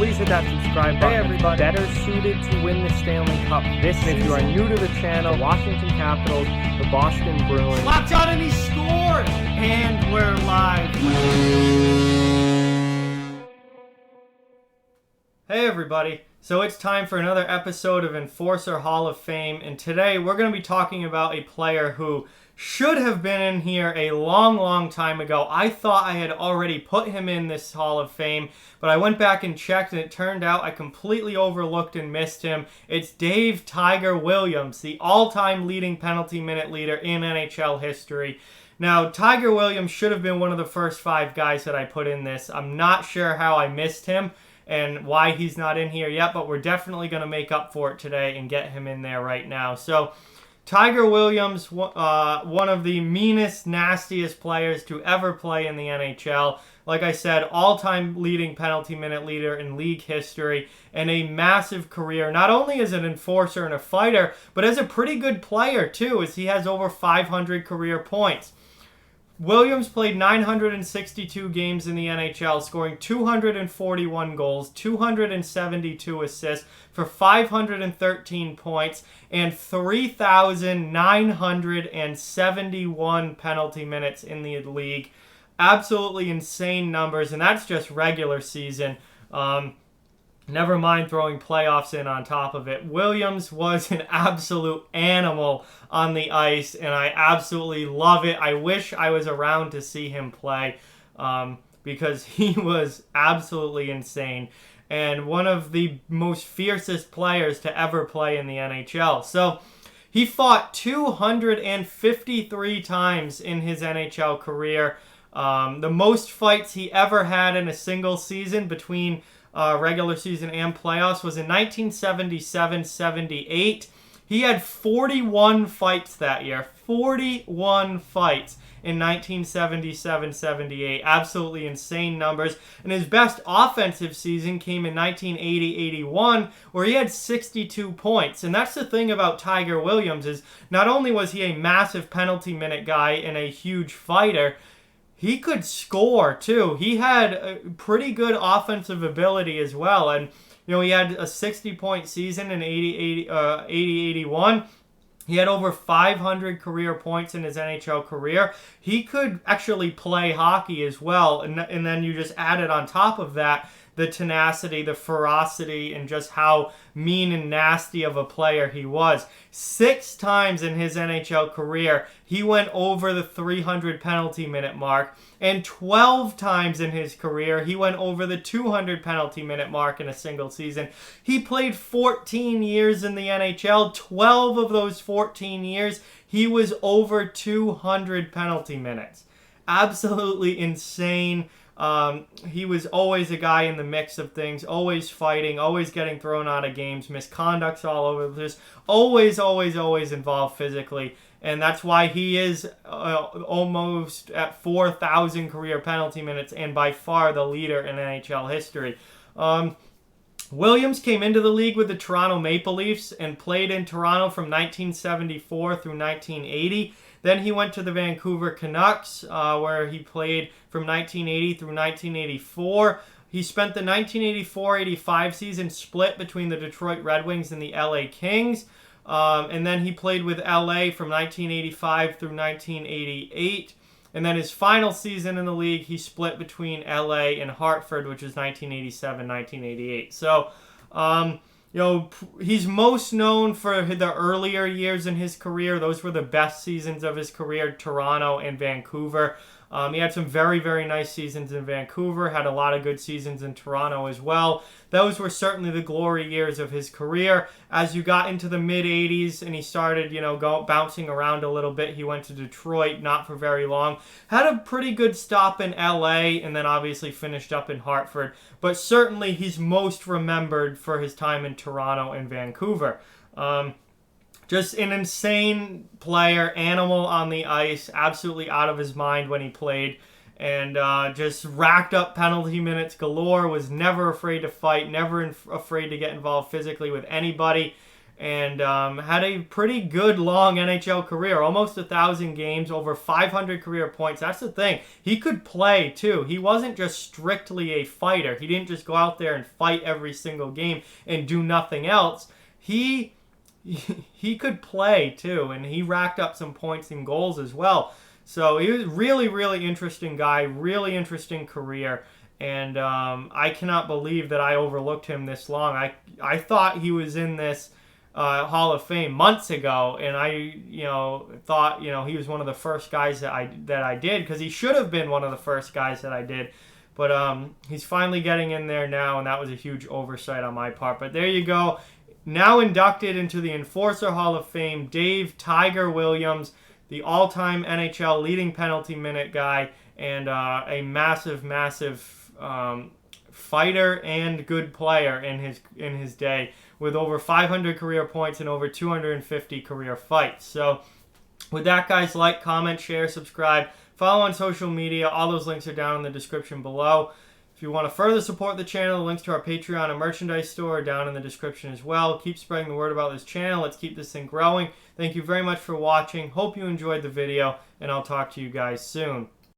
please hit that subscribe button. Hey everybody. Better suited to win the Stanley Cup this season. If you are new to the channel, Washington Capitals, the Boston Bruins. Locked on and he scored! And we're live. Hey everybody. So it's time for another episode of Enforcer Hall of Fame, and today we're going to be talking about a player who should have been in here a long time ago. I thought I had already put him in this Hall of Fame, but I went back and checked, and it turned out I completely overlooked and missed him. It's Dave Tiger Williams, the all-time leading penalty minute leader in NHL history. Now, Tiger Williams should have been one of the first 5 guys that I put in this. I'm not sure how I missed him and why he's not in here yet, but we're definitely going to make up for it today and get him in there right now. So, Tiger Williams, one of the meanest, nastiest players to ever play in the NHL. Like I said, all-time leading penalty minute leader in league history, and a massive career, not only as an enforcer and a fighter, but as a pretty good player too, as he has over 500 career points. Williams played 962 games in the NHL, scoring 241 goals, 272 assists for 513 points, and 3,971 penalty minutes in the league. Absolutely insane numbers, and that's just regular season. Never mind throwing playoffs in on top of it. Williams was an absolute animal on the ice, and I absolutely love it. I wish I was around to see him play because he was absolutely insane and one of the most fiercest players to ever play in the NHL. So he fought 253 times in his NHL career. The most fights he ever had in a single season between regular season and playoffs was in 1977-78. He had 41 fights that year. 41 fights in 1977-78. Absolutely insane numbers. And his best offensive season came in 1980-81, where he had 62 points. And that's the thing about Tiger Williams, is not only was he a massive penalty minute guy and a huge fighter, he could score, too. He had a pretty good offensive ability as well. And, you know, he had a 60-point season in 80-81. He had over 500 career points in his NHL career. He could actually play hockey as well. And then you just added on top of that the tenacity, the ferocity, and just how mean and nasty of a player he was. 6 times in his NHL career, he went over the 300 penalty minute mark, and 12 times in his career, he went over the 200 penalty minute mark in a single season. He played 14 years in the NHL. 12 of those 14 years, he was over 200 penalty minutes. Absolutely insane. He was always a guy in the mix of things, always fighting, always getting thrown out of games, misconducts all over the place, always involved physically. And that's why he is almost at 4,000 career penalty minutes and by far the leader in NHL history. Williams came into the league with the Toronto Maple Leafs and played in Toronto from 1974 through 1980. Then he went to the Vancouver Canucks, where he played from 1980 through 1984. He spent the 1984-85 season split between the Detroit Red Wings and the LA Kings. And then he played with LA from 1985 through 1988. And then his final season in the league, he split between LA and Hartford, which is 1987-1988. So, you know, he's most known for the earlier years in his career. Those were the best seasons of his career, Toronto and Vancouver. He had some very nice seasons in Vancouver, had a lot of good seasons in Toronto as well. Those were certainly the glory years of his career. As you got into the mid-'80s and he started, you know, bouncing around a little bit, he went to Detroit, not for very long. Had a pretty good stop in LA and then obviously finished up in Hartford. But certainly he's most remembered for his time in Toronto and Vancouver. Just an insane player, animal on the ice, absolutely out of his mind when he played, and just racked up penalty minutes galore, was never afraid to fight, never afraid to get involved physically with anybody, and had a pretty good long NHL career, almost 1,000 games, over 500 career points. That's the thing. He could play too. He wasn't just strictly a fighter. He didn't just go out there and fight every single game and do nothing else. He could play too, and he racked up some points and goals as well. So he was really, really interesting guy, really interesting career. And I cannot believe that I overlooked him this long. I thought he was in this Hall of Fame months ago, and I thought he was one of the first guys that I did, because he should have been one of the first guys that I did. But he's finally getting in there now, and that was a huge oversight on my part. But there you go. Now inducted into the Enforcer Hall of Fame, Dave Tiger Williams, the all-time NHL leading penalty minute guy, and a massive, massive fighter and good player in his day, with over 500 career points and over 250 career fights. So with that, guys, like, comment, share, subscribe, follow on social media. All those links are down in the description below. If you want to further support the channel, the links to our Patreon and merchandise store are down in the description as well. Keep spreading the word about this channel. Let's keep this thing growing. Thank you very much for watching. Hope you enjoyed the video, and I'll talk to you guys soon.